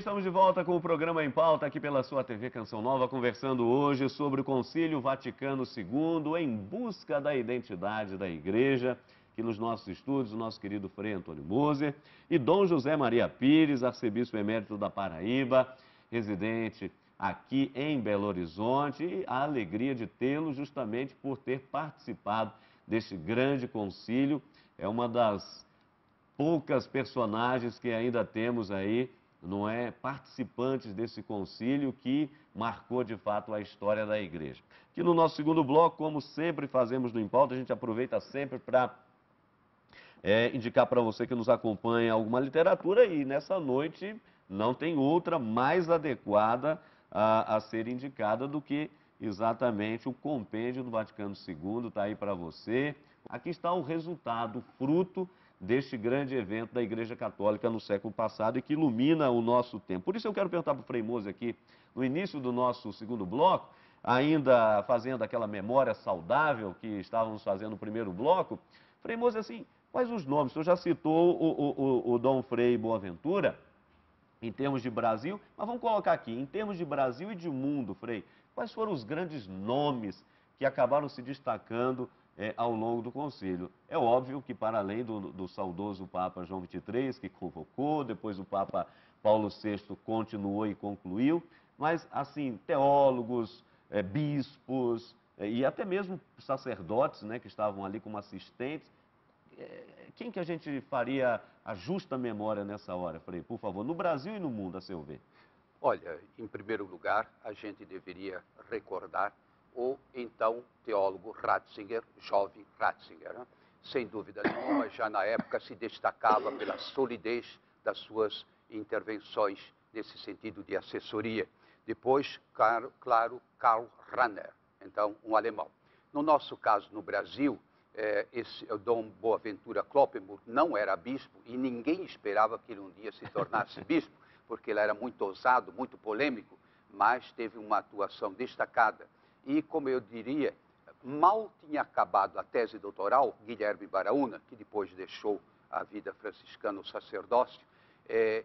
estamos de volta com o programa Em Pauta, aqui pela sua TV Canção Nova, conversando hoje sobre o Concílio Vaticano II, em busca da identidade da Igreja. Aqui nos nossos estúdios, o nosso querido Frei Antônio Moser e Dom José Maria Pires, arcebispo emérito da Paraíba, residente aqui em Belo Horizonte, e a alegria de tê-lo justamente por ter participado deste grande concílio. É uma das poucas personagens que ainda temos aí, não é, participantes desse concílio que marcou de fato a história da igreja. Aqui no nosso segundo bloco, como sempre fazemos no Em Pauta, a gente aproveita sempre para indicar para você que nos acompanha alguma literatura, e nessa noite não tem outra mais adequada a ser indicada do que exatamente o Compêndio do Vaticano II. Está aí para você. Aqui está o resultado, o fruto deste grande evento da Igreja Católica no século passado e que ilumina o nosso tempo. Por isso eu quero perguntar para o Frei Moser aqui, no início do nosso segundo bloco, ainda fazendo aquela memória saudável que estávamos fazendo no primeiro bloco. Frei Moser, assim, quais os nomes? O senhor já citou o Dom Frei Boaventura, em termos de Brasil, mas vamos colocar aqui, em termos de Brasil e de mundo, Frei, quais foram os grandes nomes que acabaram se destacando ao longo do concílio? É óbvio que, para além do saudoso Papa João XXIII, que convocou, depois o Papa Paulo VI continuou e concluiu, mas, assim, teólogos, bispos e até mesmo sacerdotes, né, que estavam ali como assistentes. Quem que a gente faria a justa memória nessa hora, Frei, por favor, no Brasil e no mundo, a seu ver? Olha, em primeiro lugar, a gente deveria recordar o então teólogo Ratzinger, jovem Ratzinger, né? Sem dúvida nenhuma, já na época se destacava pela solidez das suas intervenções nesse sentido de assessoria. Depois, claro, Karl Rahner, então um alemão. No nosso caso, no Brasil, o Dom Boaventura Kloppenburg não era bispo e ninguém esperava que ele um dia se tornasse bispo, porque ele era muito ousado, muito polêmico, mas teve uma atuação destacada. E, como eu diria, mal tinha acabado a tese doutoral, Guilherme Baraúna, que depois deixou a vida franciscana, o sacerdócio,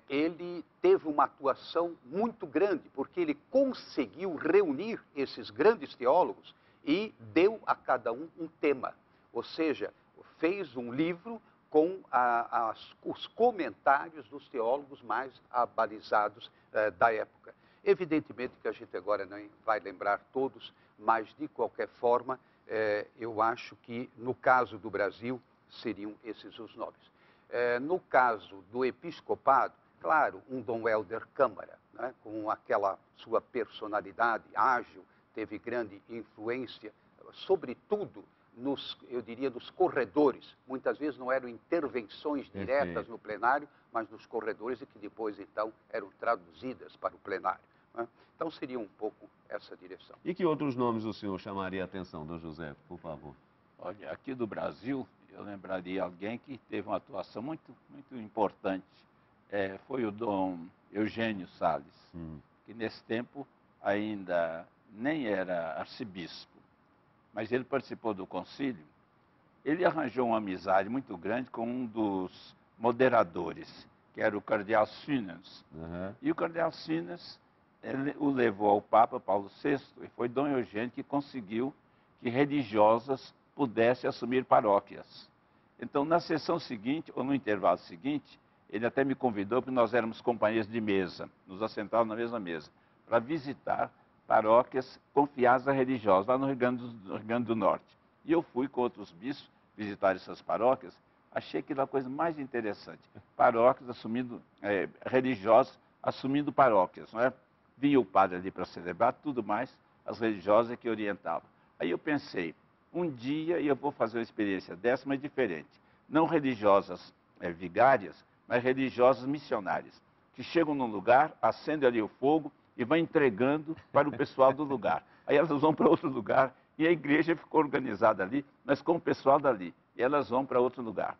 ele teve uma atuação muito grande, porque ele conseguiu reunir esses grandes teólogos e deu a cada um um tema. Ou seja, fez um livro com os comentários dos teólogos mais abalizados da época. Evidentemente que a gente agora não vai lembrar todos, mas de qualquer forma, eu acho que no caso do Brasil seriam esses os nomes. No caso do episcopado, claro, um Dom Helder Câmara, né, com aquela sua personalidade ágil, teve grande influência, sobretudo eu diria, nos corredores. Muitas vezes não eram intervenções diretas no plenário, mas nos corredores, e que depois, então, eram traduzidas para o plenário, né? Então, seria um pouco essa direção. E que outros nomes o senhor chamaria a atenção, Dom José, por favor? Olha, aqui do Brasil, eu lembraria alguém que teve uma atuação muito importante. Foi o Dom Eugênio Salles, que nesse tempo ainda nem era arcebispo, mas ele participou do concílio. Ele arranjou uma amizade muito grande com um dos moderadores, que era o cardeal Synens. E o cardeal Synens o levou ao Papa Paulo VI, e foi Dom Eugênio que conseguiu que religiosas pudessem assumir paróquias. Então, na sessão seguinte, ou no intervalo seguinte, ele até me convidou, porque nós éramos companheiros de mesa, nos assentávamos na mesma mesa, para visitar paróquias confiadas a religiosos, lá no Rio Grande do Norte. E eu fui com outros bispos visitar essas paróquias, achei aquilo a coisa mais interessante. Paróquias assumindo, religiosos assumindo paróquias, não é? Vinha o padre ali para celebrar, tudo mais, as religiosas que orientavam. Aí eu pensei, um dia eu vou fazer uma experiência dessa, mas diferente. Não religiosas vigárias, mas religiosas missionárias, que chegam num lugar, acendem ali o fogo, e vai entregando para o pessoal do lugar. Aí elas vão para outro lugar, e a igreja ficou organizada ali, mas com o pessoal dali, e elas vão para outro lugar.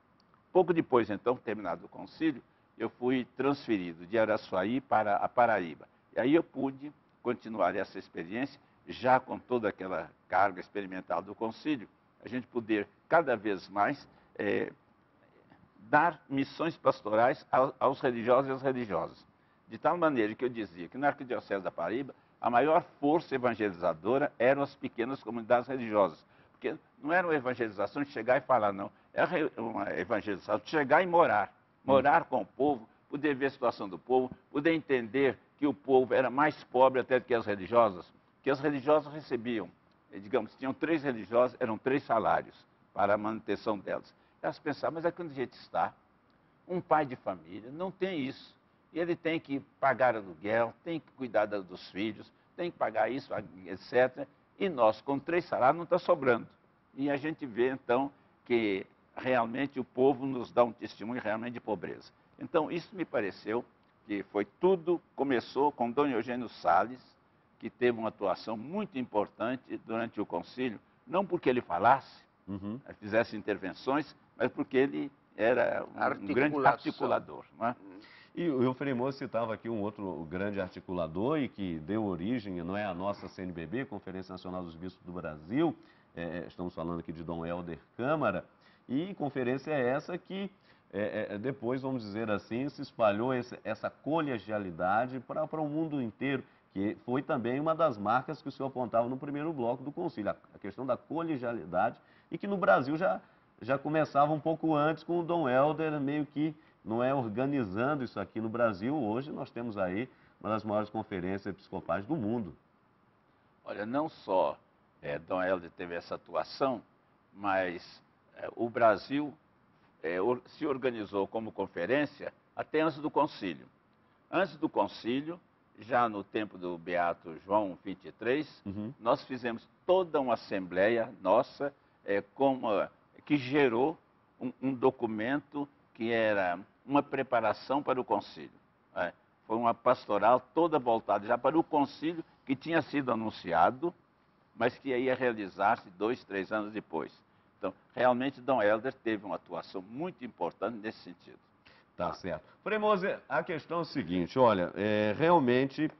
Pouco depois, então, terminado o concílio, eu fui transferido de Araçuaí para a Paraíba. E aí eu pude continuar essa experiência, já com toda aquela carga experimental do concílio, a gente poder cada vez mais dar missões pastorais aos religiosos e às religiosas. De tal maneira que eu dizia que na Arquidiocese da Paraíba, a maior força evangelizadora eram as pequenas comunidades religiosas. Porque não era uma evangelização de chegar e falar, não. Era uma evangelização de chegar e morar. Morar com o povo, poder ver a situação do povo, poder entender que o povo era mais pobre até do que as religiosas. Que as religiosas recebiam, digamos, tinham 3 religiosas, eram 3 salários para a manutenção delas. Elas pensavam, mas é que onde a gente está, um pai de família não tem isso. Ele tem que pagar aluguel, tem que cuidar dos filhos, tem que pagar isso, etc. E nós, com 3 salários, não está sobrando. E a gente vê, então, que realmente o povo nos dá um testemunho realmente de pobreza. Então, isso me pareceu que foi tudo, começou com Dom Eugênio Salles, que teve uma atuação muito importante durante o concílio, não porque ele falasse, fizesse intervenções, mas porque ele era um grande articulador. Não é? E o Frei Moço citava aqui um outro grande articulador e que deu origem, não é, à nossa CNBB, Conferência Nacional dos Bispos do Brasil, estamos falando aqui de Dom Helder Câmara, e conferência é essa que depois, vamos dizer assim, se espalhou essa colegialidade para o mundo inteiro, que foi também uma das marcas que o senhor apontava no primeiro bloco do concílio, a questão da colegialidade, e que no Brasil já começava um pouco antes com o Dom Helder meio que não é organizando isso aqui no Brasil. Hoje nós temos aí uma das maiores conferências episcopais do mundo. Olha, não só Dom Helder teve essa atuação, mas o Brasil se organizou como conferência até antes do concílio. Antes do concílio, já no tempo do Beato João XXIII, nós fizemos toda uma assembleia nossa que gerou um documento que era uma preparação para o concílio. Foi uma pastoral toda voltada já para o concílio que tinha sido anunciado, mas que ia realizar-se 2, 3 anos depois. Então, realmente, Dom Helder teve uma atuação muito importante nesse sentido. Tá certo. Frei Moser, a questão é o seguinte, olha, realmente,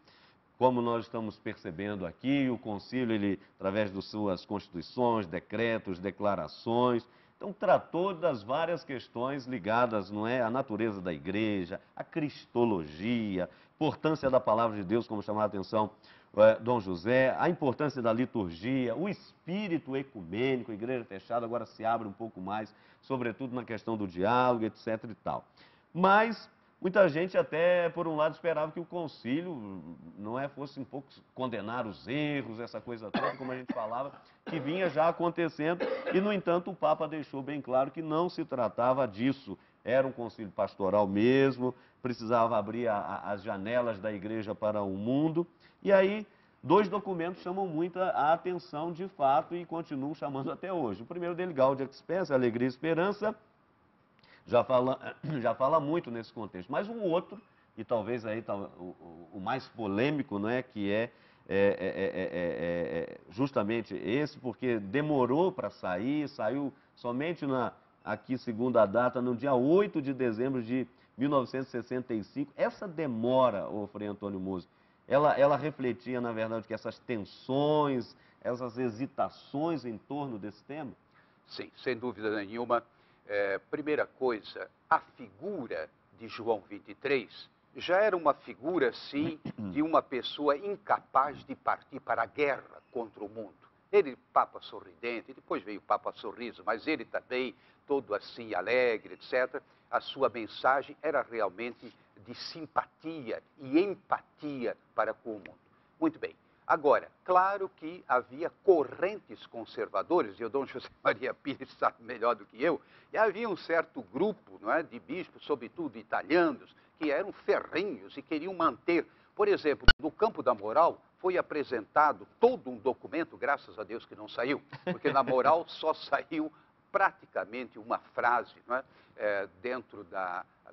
como nós estamos percebendo aqui, o concílio, ele, através de suas constituições, decretos, declarações, então tratou das várias questões ligadas, não é, à natureza da igreja, à cristologia, importância da palavra de Deus, como chamou a atenção Dom José, a importância da liturgia, o espírito ecumênico, a igreja fechada agora se abre um pouco mais, sobretudo na questão do diálogo, etc. e tal. Mas muita gente até, por um lado, esperava que o concílio fosse um pouco condenar os erros, essa coisa toda, como a gente falava, que vinha já acontecendo, e, no entanto, o Papa deixou bem claro que não se tratava disso. Era um concílio pastoral mesmo, precisava abrir as janelas da igreja para o mundo, e aí 2 documentos chamam muita a atenção de fato e continuam chamando até hoje. O primeiro dele, Gaudium et Spes, Alegria e Esperança, já fala muito nesse contexto. Mas um outro, e talvez aí o mais polêmico, não é, que justamente esse, porque demorou para sair, saiu somente aqui, segundo a data, no dia 8 de dezembro de 1965. Essa demora, Frei Antônio Musi, ela refletia, na verdade, que essas tensões, essas hesitações em torno desse tema? Sim, sem dúvida nenhuma. Primeira coisa, a figura de João 23 já era uma figura, sim, de uma pessoa incapaz de partir para a guerra contra o mundo. Ele, Papa sorridente, depois veio o Papa Sorriso, mas ele também, todo assim, alegre, etc. A sua mensagem era realmente de simpatia e empatia para com o mundo. Muito bem. Agora, claro que havia correntes conservadoras, e o Dom José Maria Pires sabe melhor do que eu, e havia um certo grupo, não é, de bispos, sobretudo italianos, que eram ferrenhos e queriam manter. Por exemplo, no campo da moral, foi apresentado todo um documento, graças a Deus que não saiu, porque na moral só saiu praticamente uma frase, não é? Dentro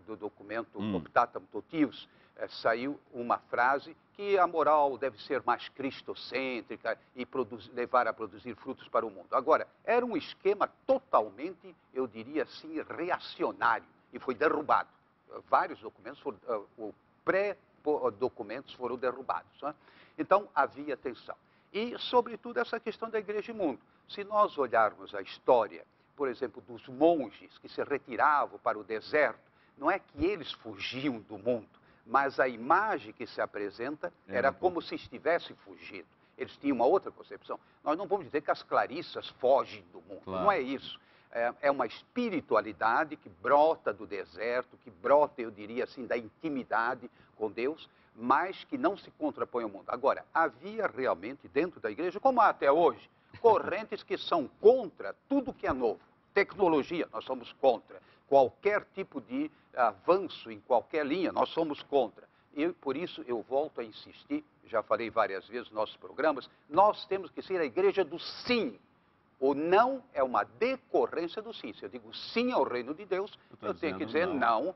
do documento Optatam Totius, saiu uma frase que a moral deve ser mais cristocêntrica e levar a produzir frutos para o mundo. Agora, era um esquema totalmente, eu diria assim, reacionário, e foi derrubado. Vários documentos, pré-documentos foram derrubados. Não é? Então, havia tensão. E, sobretudo, essa questão da igreja e mundo. Se nós olharmos a história, por exemplo, dos monges que se retiravam para o deserto, não é que eles fugiam do mundo, mas a imagem que se apresenta era como se estivesse fugindo. Eles tinham uma outra concepção. Nós não vamos dizer que as clarissas fogem do mundo, não é isso. É uma espiritualidade que brota do deserto, que brota, eu diria assim, da intimidade com Deus, mas que não se contrapõe ao mundo. Agora, havia realmente dentro da igreja, como há até hoje, correntes que são contra tudo que é novo. Tecnologia, nós somos contra. Qualquer tipo de avanço em qualquer linha, nós somos contra. E por isso eu volto a insistir, já falei várias vezes nos nossos programas, nós temos que ser a igreja do sim. O não é uma decorrência do sim. Se eu digo sim ao reino de Deus, eu tenho que dizer não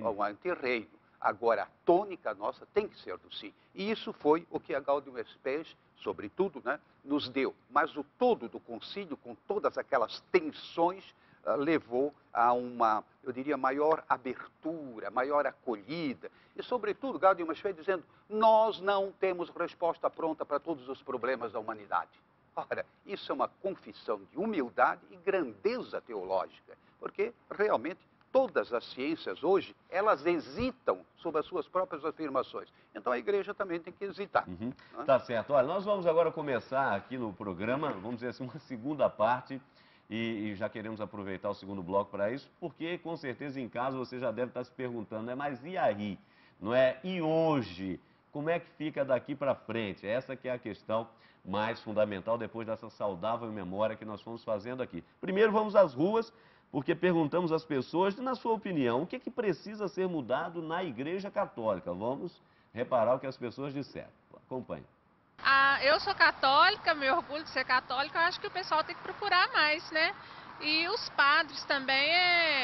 ao antirreino. Agora, a tônica nossa tem que ser do sim. E isso foi o que a Gaudium et Spes, sobretudo, né, nos deu. Mas o todo do concílio, com todas aquelas tensões, levou a uma, eu diria, maior abertura, maior acolhida. E, sobretudo, Gaudium et Spes dizendo, nós não temos resposta pronta para todos os problemas da humanidade. Ora, isso é uma confissão de humildade e grandeza teológica, porque realmente todas as ciências hoje, elas hesitam sobre as suas próprias afirmações. Então a igreja também tem que hesitar. Tá certo. Olha, nós vamos agora começar aqui no programa, vamos dizer assim, uma segunda parte, e já queremos aproveitar o segundo bloco para isso, porque com certeza em casa você já deve estar se perguntando, né? Mas e aí? Não é? E hoje? Como é que fica daqui para frente? Essa que é a questão mais fundamental depois dessa saudável memória que nós fomos fazendo aqui. Primeiro vamos às ruas, porque perguntamos às pessoas, na sua opinião, o que é que precisa ser mudado na Igreja Católica? Vamos reparar o que as pessoas disseram. Acompanhe. Eu sou católica, me orgulho de ser católica, eu acho que o pessoal tem que procurar mais, né? E os padres também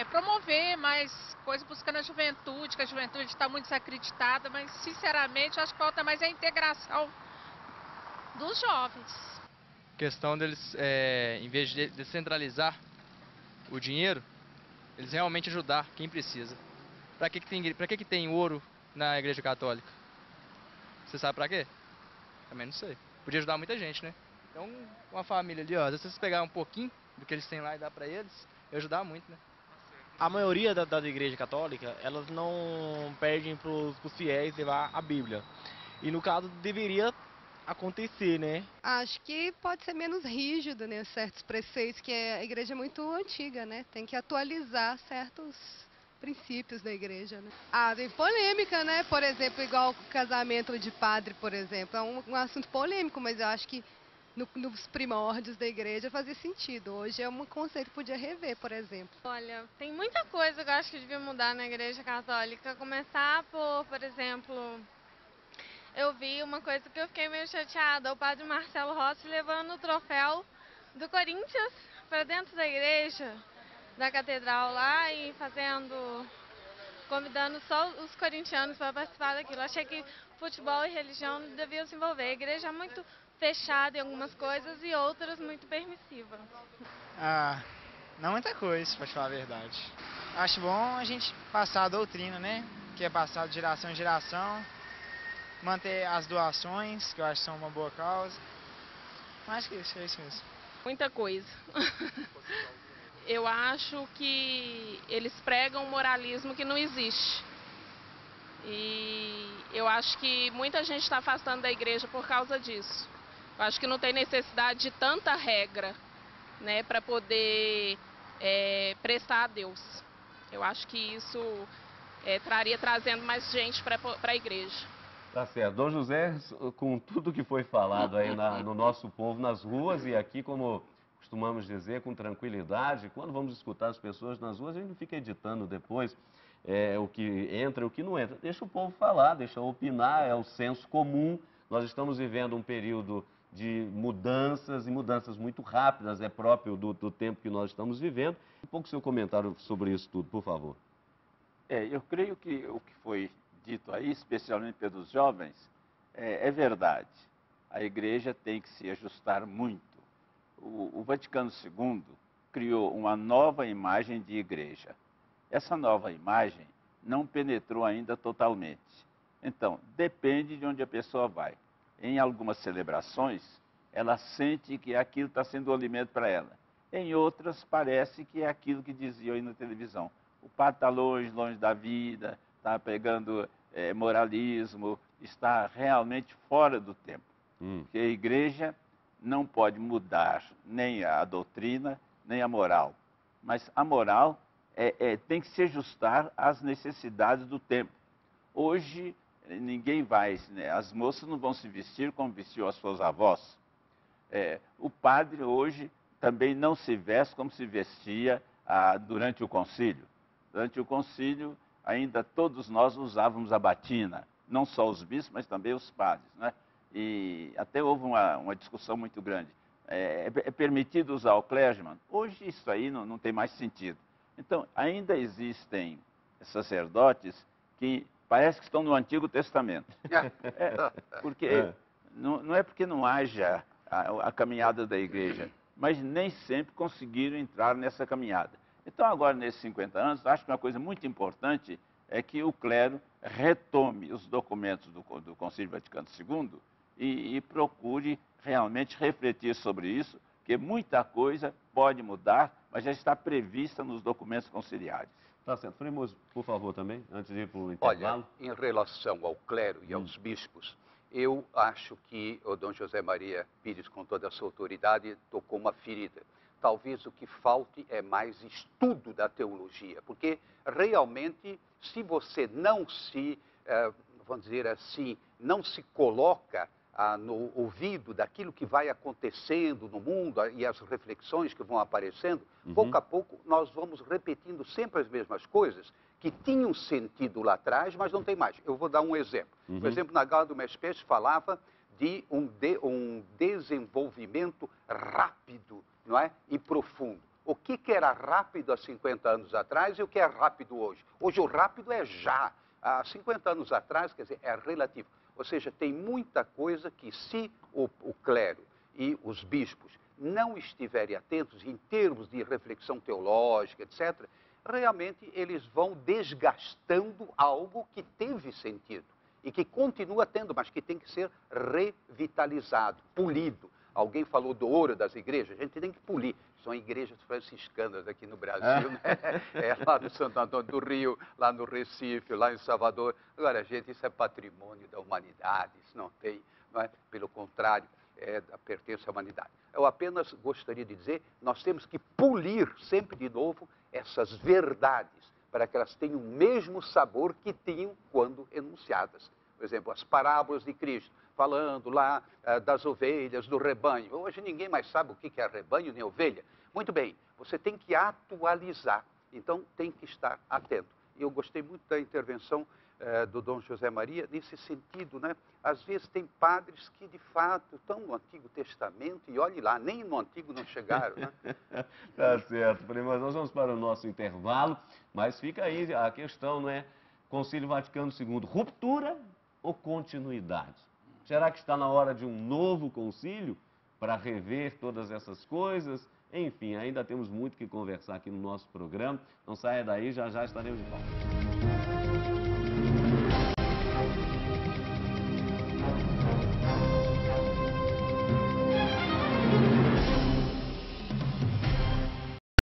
promover mais coisas, buscando a juventude, que a juventude está muito desacreditada, mas sinceramente eu acho que falta mais a integração dos jovens. A questão deles, em vez de descentralizar o dinheiro, eles realmente ajudar quem precisa. Pra que tem ouro na Igreja Católica? Você sabe pra quê? Também não sei. Podia ajudar muita gente, né? Então, uma família ali, ó, se vocês pegarem um pouquinho do que eles têm lá e dar pra eles, ia ajudar muito, né? A maioria da Igreja Católica, elas não perdem pros fiéis levar a Bíblia. E no caso, deveria acontecer, né? Acho que pode ser menos rígido, né? Certos preceitos, que a igreja é muito antiga, né? Tem que atualizar certos princípios da igreja, né? Tem polêmica, né? Por exemplo, igual o casamento de padre, por exemplo. É um assunto polêmico, mas eu acho que nos primórdios da igreja fazia sentido. Hoje é um conceito que podia rever, por exemplo. Olha, tem muita coisa que eu acho que devia mudar na igreja católica. Começar por exemplo, eu vi uma coisa que eu fiquei meio chateada, o padre Marcelo Rossi levando o troféu do Corinthians para dentro da igreja, da catedral lá e convidando só os corintianos para participar daquilo. Achei que futebol e religião deviam se envolver. A igreja é muito fechada em algumas coisas e outras muito permissiva. Não muita coisa, pra te falar a verdade. Acho bom a gente passar a doutrina, né? Que é passado de geração em geração. Manter as doações, que eu acho que são uma boa causa. Acho que é isso mesmo. Muita coisa. Eu acho que eles pregam um moralismo que não existe. E eu acho que muita gente está afastando da igreja por causa disso. Eu acho que não tem necessidade de tanta regra, né, para poder prestar a Deus. Eu acho que isso trazendo mais gente para a igreja. Tá certo. Dom José, com tudo que foi falado aí no nosso povo, nas ruas e aqui, como costumamos dizer, com tranquilidade, quando vamos escutar as pessoas nas ruas, a gente não fica editando depois o que entra e o que não entra. Deixa o povo falar, deixa opinar, é o senso comum. Nós estamos vivendo um período de mudanças, e mudanças muito rápidas, é próprio do tempo que nós estamos vivendo. Um pouco seu comentário sobre isso tudo, por favor. Eu creio que o que foi dito aí, especialmente pelos jovens, é verdade. A igreja tem que se ajustar muito. O Vaticano II criou uma nova imagem de igreja. Essa nova imagem não penetrou ainda totalmente. Então, depende de onde a pessoa vai. Em algumas celebrações, ela sente que aquilo está sendo um alimento para ela. Em outras, parece que é aquilo que diziam aí na televisão. O padre está longe da vida, está pegando moralismo, está realmente fora do tempo. Porque a igreja não pode mudar nem a doutrina, nem a moral. Mas a moral tem que se ajustar às necessidades do tempo. Hoje, ninguém vai, né? As moças não vão se vestir como vestiu as suas avós. O padre hoje também não se veste como se vestia durante o concílio. Durante o concílio, ainda todos nós usávamos a batina, não só os bispos, mas também os padres, né? E até houve uma discussão muito grande. É permitido usar o clergyman? Hoje isso aí não tem mais sentido. Então, ainda existem sacerdotes que parece que estão no Antigo Testamento. Porque não é porque não haja a caminhada da igreja, mas nem sempre conseguiram entrar nessa caminhada. Então, agora, nesses 50 anos, acho que uma coisa muito importante é que o clero retome os documentos do Concílio Vaticano II e procure realmente refletir sobre isso, que muita coisa pode mudar, mas já está prevista nos documentos conciliares. Tá certo. Frei Moço, por favor, também, antes de ir para o intervalo. Olha, em relação ao clero e aos bispos, eu acho que o Dom José Maria Pires, com toda a sua autoridade, tocou uma ferida. Talvez o que falte é mais estudo da teologia, porque realmente, se você não se, vamos dizer assim, não se coloca no ouvido daquilo que vai acontecendo no mundo e as reflexões que vão aparecendo, pouco a pouco nós vamos repetindo sempre as mesmas coisas que tinham sentido lá atrás, mas não tem mais. Eu vou dar um exemplo. Por exemplo, na Gaudium et Spes falava de um desenvolvimento rápido, não é? E profundo. O que era rápido há 50 anos atrás e o que é rápido hoje? Hoje o rápido é já. Há 50 anos atrás, quer dizer, é relativo. Ou seja, tem muita coisa que se o clero e os bispos não estiverem atentos em termos de reflexão teológica, etc., realmente eles vão desgastando algo que teve sentido e que continua tendo, mas que tem que ser revitalizado, polido. Alguém falou do ouro das igrejas, a gente tem que polir. São igrejas franciscanas aqui no Brasil, né? Lá no Santo Antônio do Rio, lá no Recife, lá em Salvador. Agora, gente, isso é patrimônio da humanidade, isso não tem, não é? Pelo contrário, pertence à humanidade. Eu apenas gostaria de dizer, nós temos que polir sempre de novo essas verdades, para que elas tenham o mesmo sabor que tinham quando enunciadas. Por exemplo, as parábolas de Cristo, falando lá das ovelhas, do rebanho. Hoje ninguém mais sabe o que é rebanho nem ovelha. Muito bem, você tem que atualizar, então tem que estar atento. E eu gostei muito da intervenção do Dom José Maria nesse sentido, né? Às vezes tem padres que de fato estão no Antigo Testamento e olhe lá, nem no Antigo não chegaram, né? Tá certo, Frei, mas nós vamos para o nosso intervalo, mas fica aí a questão, não é? Concílio Vaticano II, ruptura ou continuidade? Será que está na hora de um novo concílio para rever todas essas coisas? Enfim, ainda temos muito que conversar aqui no nosso programa. Não saia daí, já já estaremos de volta.